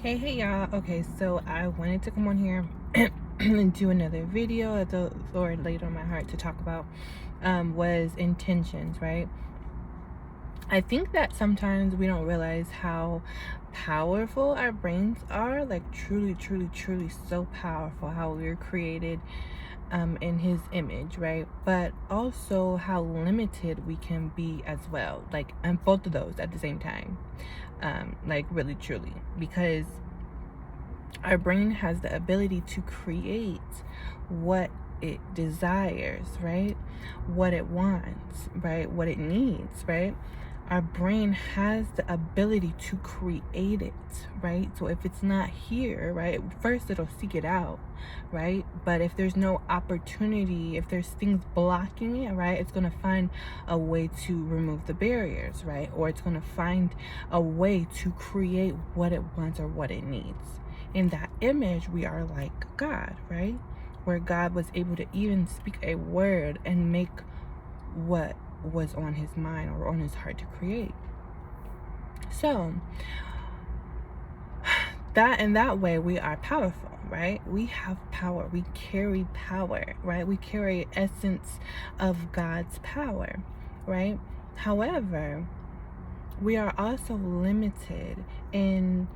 Hey y'all. Okay, so I wanted to come on here and do another video that the Lord laid on my heart to talk about was intentions, right? I think that sometimes we don't realize how powerful our brains are, like truly so powerful, how we were created in his image, right? But also how limited we can be as well, like, and both of those at the same time, like really truly, because our brain has the ability to create what it desires, right? What it wants, right? What it needs, right? Our brain has the ability to create it, right? So if it's not here, right, first it'll seek it out, right? But if there's no opportunity, if there's things blocking it, right, it's going to find a way to remove the barriers, right? Or it's going to find a way to create what it wants or what it needs. In that image, we are like God, right? Where God was able to even speak a word and make what was on his mind or on his heart to create. So that in that way we are powerful, right? We have power. We carry power, right? We carry essence of God's power, right? However, we are also limited in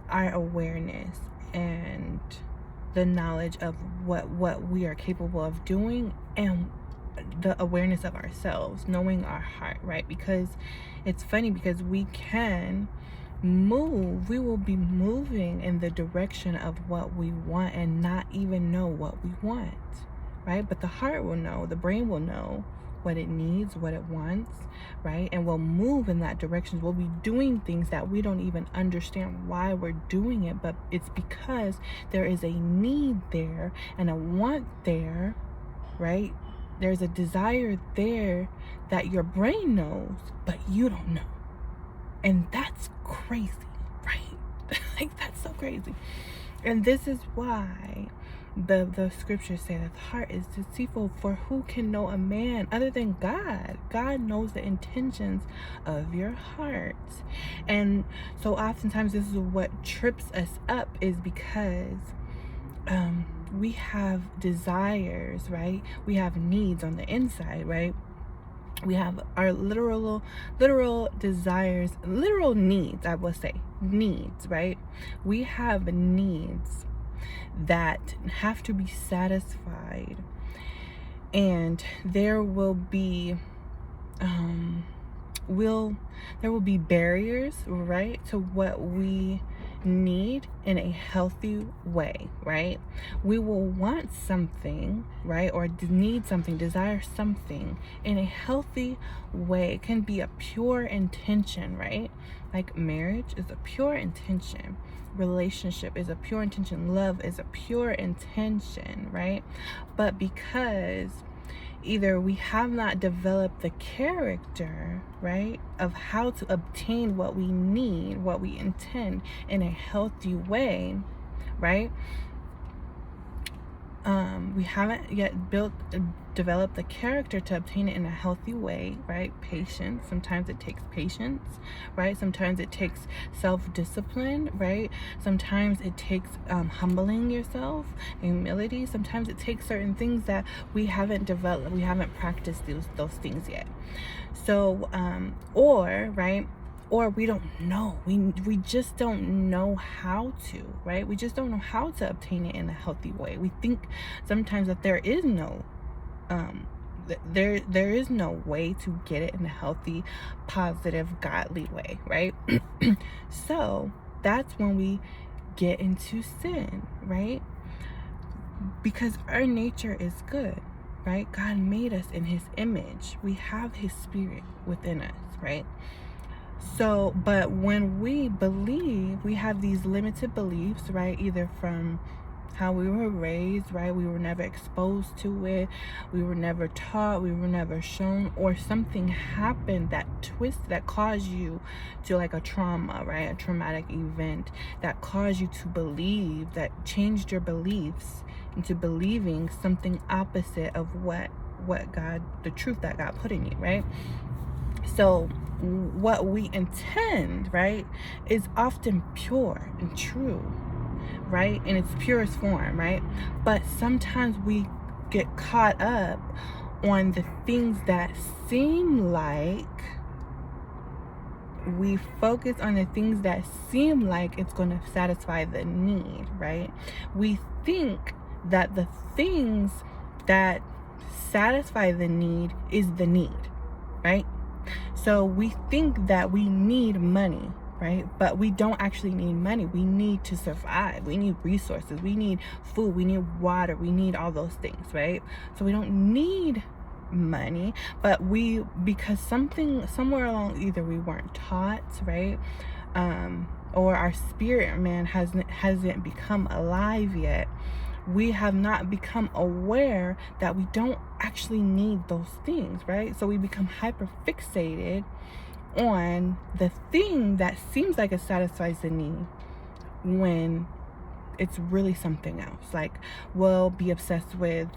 our awareness and the knowledge of what we are capable of doing, and the awareness of ourselves, knowing our heart, right? Because it's funny, because we will be moving in the direction of what we want and not even know what we want, right? But the heart will know, the brain will know what it needs, what it wants, right? And we'll move in that direction. We'll be doing things that we don't even understand why we're doing it, but it's because there is a need there and a want there, right? There's a desire there that your brain knows, but you don't know. And that's crazy, right? Like, that's so crazy. And this is why the scriptures say that the heart is deceitful, for who can know a man other than God? God knows the intentions of your heart. And so oftentimes this is what trips us up, is because we have desires, right? We have needs on the inside, right? We have our literal desires, literal needs, I will say, needs, right? We have needs that have to be satisfied, and there will be barriers, right, to what we need in a healthy way, right? We will want something, right, or need something, desire something in a healthy way. It can be a pure intention, right? Like marriage is a pure intention, relationship is a pure intention, love is a pure intention, right? But because either we have not developed the character, right, of how to obtain what we need, what we intend in a healthy way, right? We haven't yet developed the character to obtain it in a healthy way, right? Patience. Sometimes it takes patience, right? Sometimes it takes self-discipline, right? Sometimes it takes humbling yourself, humility. Sometimes it takes certain things that we haven't developed, we haven't practiced those things yet. So, or we don't know. We just don't know how to, right? We just don't know how to obtain it in a healthy way. We think sometimes that there is no there is no way to get it in a healthy, positive, godly way, right? So that's when we get into sin, right? Because our nature is good, right? God made us in his image. We have his spirit within us, right? So, but when we believe, we have these limited beliefs, right? Either from how we were raised, right? We were never exposed to it. We were never taught. We were never shown, or something happened that caused you to, like, a trauma, right? A traumatic event that caused you to believe, that changed your beliefs into believing something opposite of what God, the truth that God put in you, right? So what we intend, right, is often pure and true, right, in its purest form, right? But sometimes we get caught up on the things that seem like, we focus on the things that seem like it's going to satisfy the need, right? We think that the things that satisfy the need is the need, right? So we think that we need money, right? But we don't actually need money. We need to survive. We need resources. We need food. We need water. We need all those things, right? So we don't need money, but because somewhere along, either we weren't taught, right? Or our spirit man hasn't become alive yet. We have not become aware that we don't actually need those things, right? So we become hyper fixated on the thing that seems like it satisfies the need, when it's really something else. Like, we'll be obsessed with,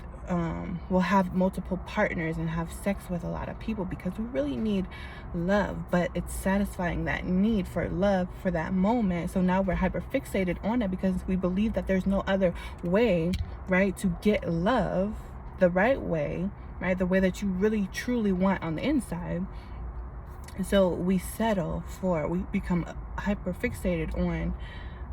we'll have multiple partners and have sex with a lot of people because we really need love, but it's satisfying that need for love for that moment. So now we're hyper fixated on it because we believe that there's no other way, right, to get love the right way, right, the way that you really truly want on the inside. So we become hyper fixated on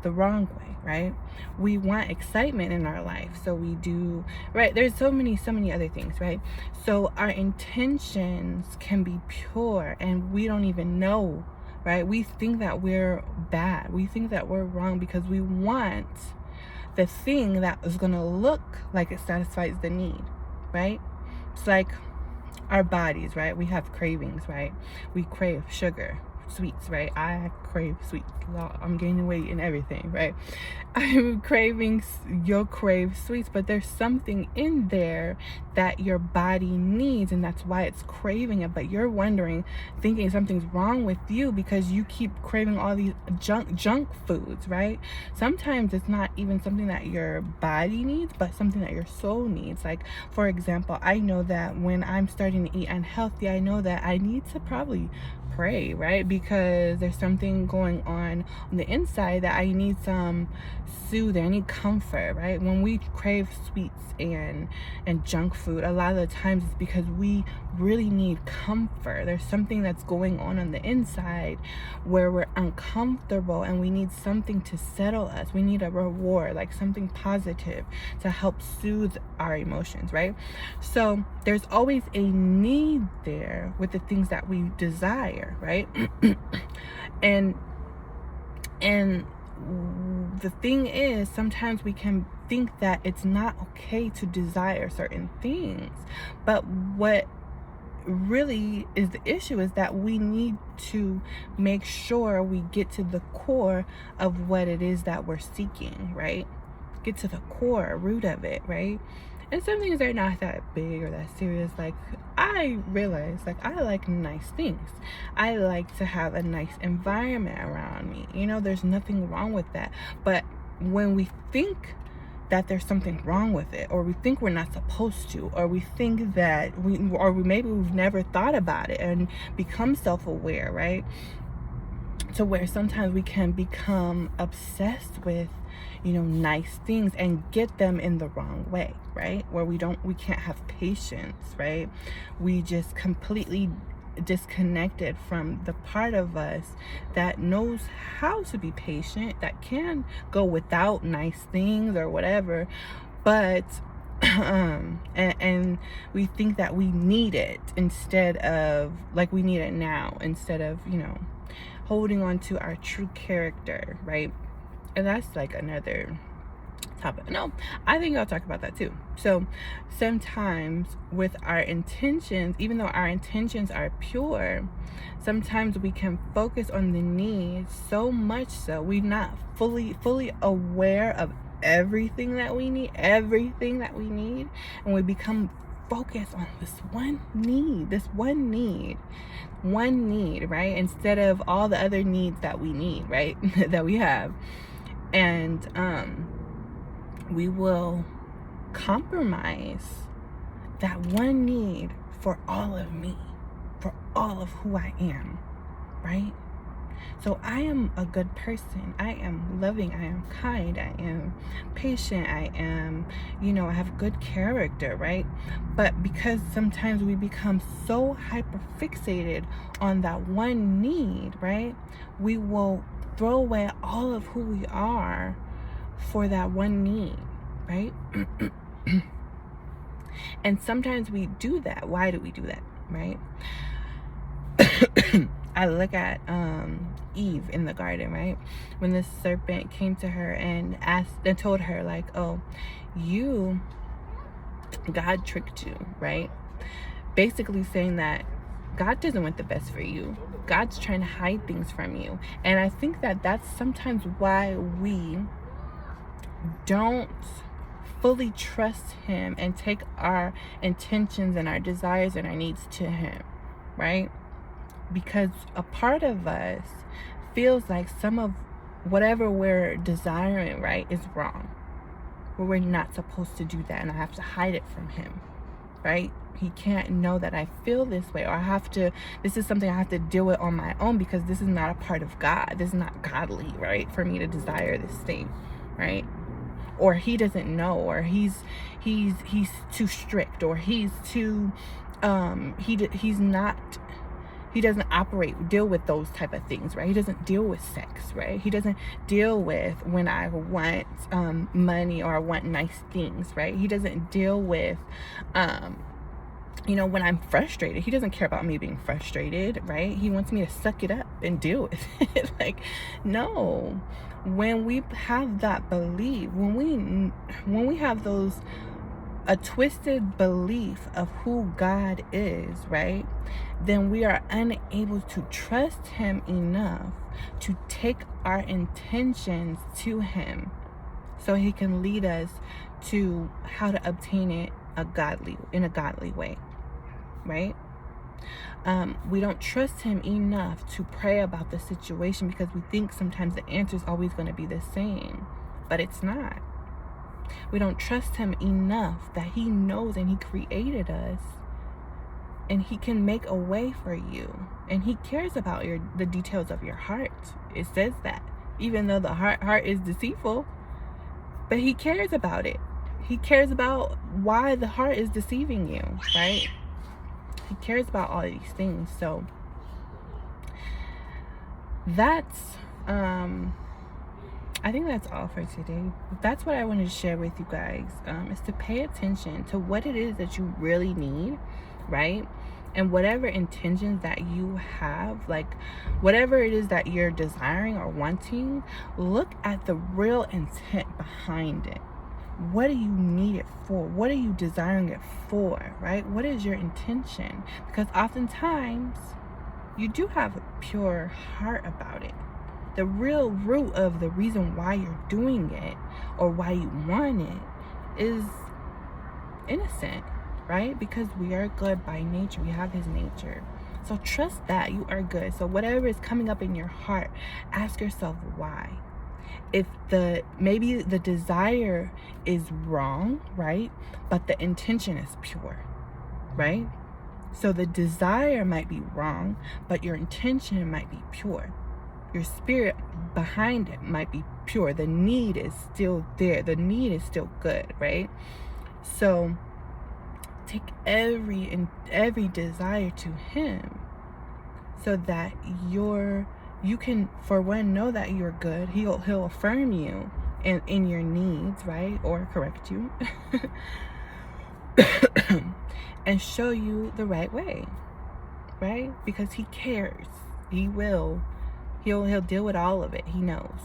the wrong way, right? We want excitement in our life, so we do, right? There's so many other things, right? So our intentions can be pure and we don't even know, right? We think that we're bad. We think that we're wrong because we want the thing that is going to look like it satisfies the need, right? It's like our bodies, right? We have cravings, right? We crave sugar, sweets, right? I crave sweets. I'm gaining weight and everything, right? I'm craving, you'll crave sweets, but there's something in there that your body needs, and that's why it's craving it. But you're wondering, thinking something's wrong with you because you keep craving all these junk foods, right? Sometimes it's not even something that your body needs, but something that your soul needs. Like, for example, I know that when I'm starting to eat unhealthy, I know that I need to probably pray, right? Because there's something going on the inside that I need some soothing, I need comfort, right? When we crave sweets and junk food, a lot of the times it's because we really need comfort. There's something that's going on the inside where we're uncomfortable and we need something to settle us. We need a reward, like something positive to help soothe our emotions, right? So there's always a need there with the things that we desire, right? and the thing is, sometimes we can think that it's not okay to desire certain things, but what really is the issue is that we need to make sure we get to the core of what it is that we're seeking, right? Get to the core root of it, right? And some things are not that big or that serious. Like, I realize, like, I like nice things. I like to have a nice environment around me. You know, there's nothing wrong with that. But when we think that there's something wrong with it, or we think we're not supposed to, or we think that maybe we've never thought about it and become self-aware, right? To where sometimes we can become obsessed with, nice things and get them in the wrong way, right? Where we can't have patience, right? We just completely disconnected from the part of us that knows how to be patient, that can go without nice things or whatever, but and we think that we need it instead of, like, we need it now instead of, holding on to our true character, right? And that's like another topic. No, I think I'll talk about that too. So sometimes with our intentions, even though our intentions are pure, sometimes we can focus on the needs so much so we're not fully aware of everything that we need, and we become focused on this one need, right? Instead of all the other needs that we need, right? that we have. And we will compromise that one need for all of me, for all of who I am, right? So I am a good person. I am loving. I am kind. I am patient. I am, I have good character, right? But because sometimes we become so hyper fixated on that one need, right? We will throw away all of who we are for that one need, right? And sometimes we do that. Why do we do that, right? I look at Eve in the garden, right? When the serpent came to her and told her, like, oh, God tricked you, right? Basically saying that God doesn't want the best for you. God's trying to hide things from you. And I think that that's sometimes why we don't fully trust him and take our intentions and our desires and our needs to him, right? Because a part of us feels like some of whatever we're desiring, right, is wrong. Where we're not supposed to do that, and I have to hide it from him, right? He can't know that I feel this way, or this is something I have to deal with on my own, because this is not a part of God. This is not godly, right, for me to desire this thing, right? Or he doesn't know, or he's too strict, or he's too he doesn't deal with those type of things, right? He doesn't deal with sex, right? He doesn't deal with when I want money or I want nice things, right? He doesn't deal with when I'm frustrated. He doesn't care about me being frustrated, right? He wants me to suck it up and deal with it. Like, no. When we have that belief, when we have a twisted belief of who God is, right, then we are unable to trust him enough to take our intentions to him so he can lead us to how to obtain it in a godly way, right? We don't trust him enough to pray about the situation, because we think sometimes the answer is always going to be the same, but it's not. We don't trust him enough that he knows and he created us, and he can make a way for you, and he cares about the details of your heart. It says that, even though the heart is deceitful, but he cares about it. He cares about why the heart is deceiving you, right? He cares about all of these things. So that's I think that's all for today. That's what I wanted to share with you guys, is to pay attention to what it is that you really need, right? And whatever intentions that you have, like whatever it is that you're desiring or wanting, look at the real intent behind it. What do you need it for? What are you desiring it for, right? What is your intention? Because oftentimes you do have a pure heart about it. The real root of the reason why you're doing it or why you want it is innocent, right? Because we are good by nature. We have his nature. So trust that you are good. So whatever is coming up in your heart, ask yourself why. If maybe the desire is wrong, right? But the intention is pure, right? So the desire might be wrong, but your intention might be pure. Your spirit behind it might be pure. The need is still there. The need is still good, right? So take every desire to him, so that you can, for one, know that you're good. He'll affirm you in your needs, right? Or correct you and show you the right way, right? Because he cares. He'll deal with all of it. He knows.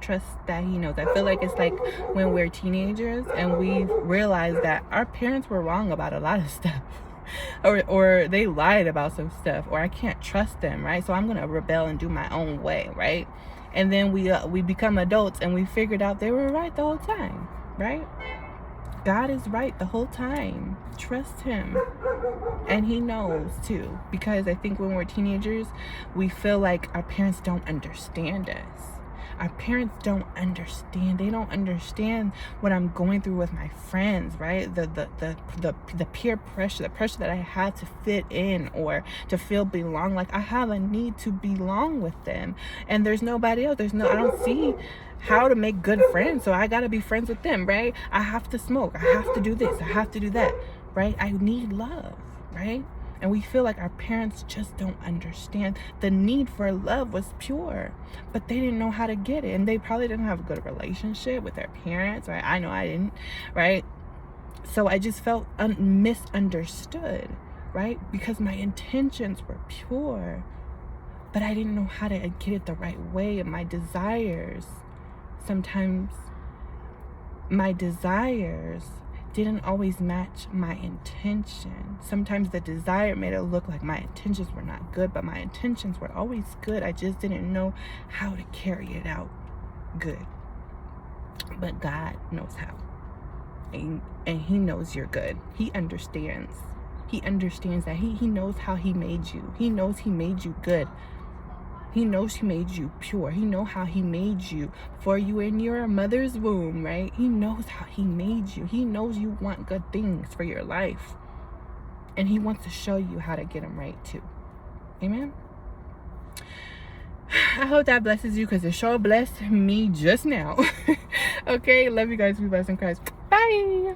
Trust that he knows. I feel like it's like when we're teenagers and we realize that our parents were wrong about a lot of stuff, or they lied about some stuff, or I can't trust them, right? So I'm gonna rebel and do my own way, right? And then we become adults and we figured out they were right the whole time, right? God is right the whole time. Trust him. And he knows too, because I think when we're teenagers, we feel like our parents don't understand us. Our parents don't understand. They don't understand what I'm going through with my friends, right? The peer pressure, the pressure that I had to fit in or to feel belong. Like, I have a need to belong with them, and there's nobody else. I don't see how to make good friends, so I gotta be friends with them, right? I have to smoke. I have to do this. I have to do that, right? I need love, right? And we feel like our parents just don't understand. The need for love was pure, but they didn't know how to get it. And they probably didn't have a good relationship with their parents, right? I know I didn't, right? So I just felt misunderstood, right? Because my intentions were pure, but I didn't know how to get it the right way. And my desires, sometimes my desires didn't always match my intention. Sometimes the desire made it look like my intentions were not good, but my intentions were always good. I just didn't know how to carry it out good. But God knows how. And He knows you're good. He understands. He understands that. He knows how He made you. He knows He made you good. He knows He made you pure. He knows how He made you for you in your mother's womb, right? He knows how He made you. He knows you want good things for your life. And He wants to show you how to get them right too. Amen? I hope that blesses you, because it sure blessed me just now. Okay, love you guys. Be blessed in Christ. Bye.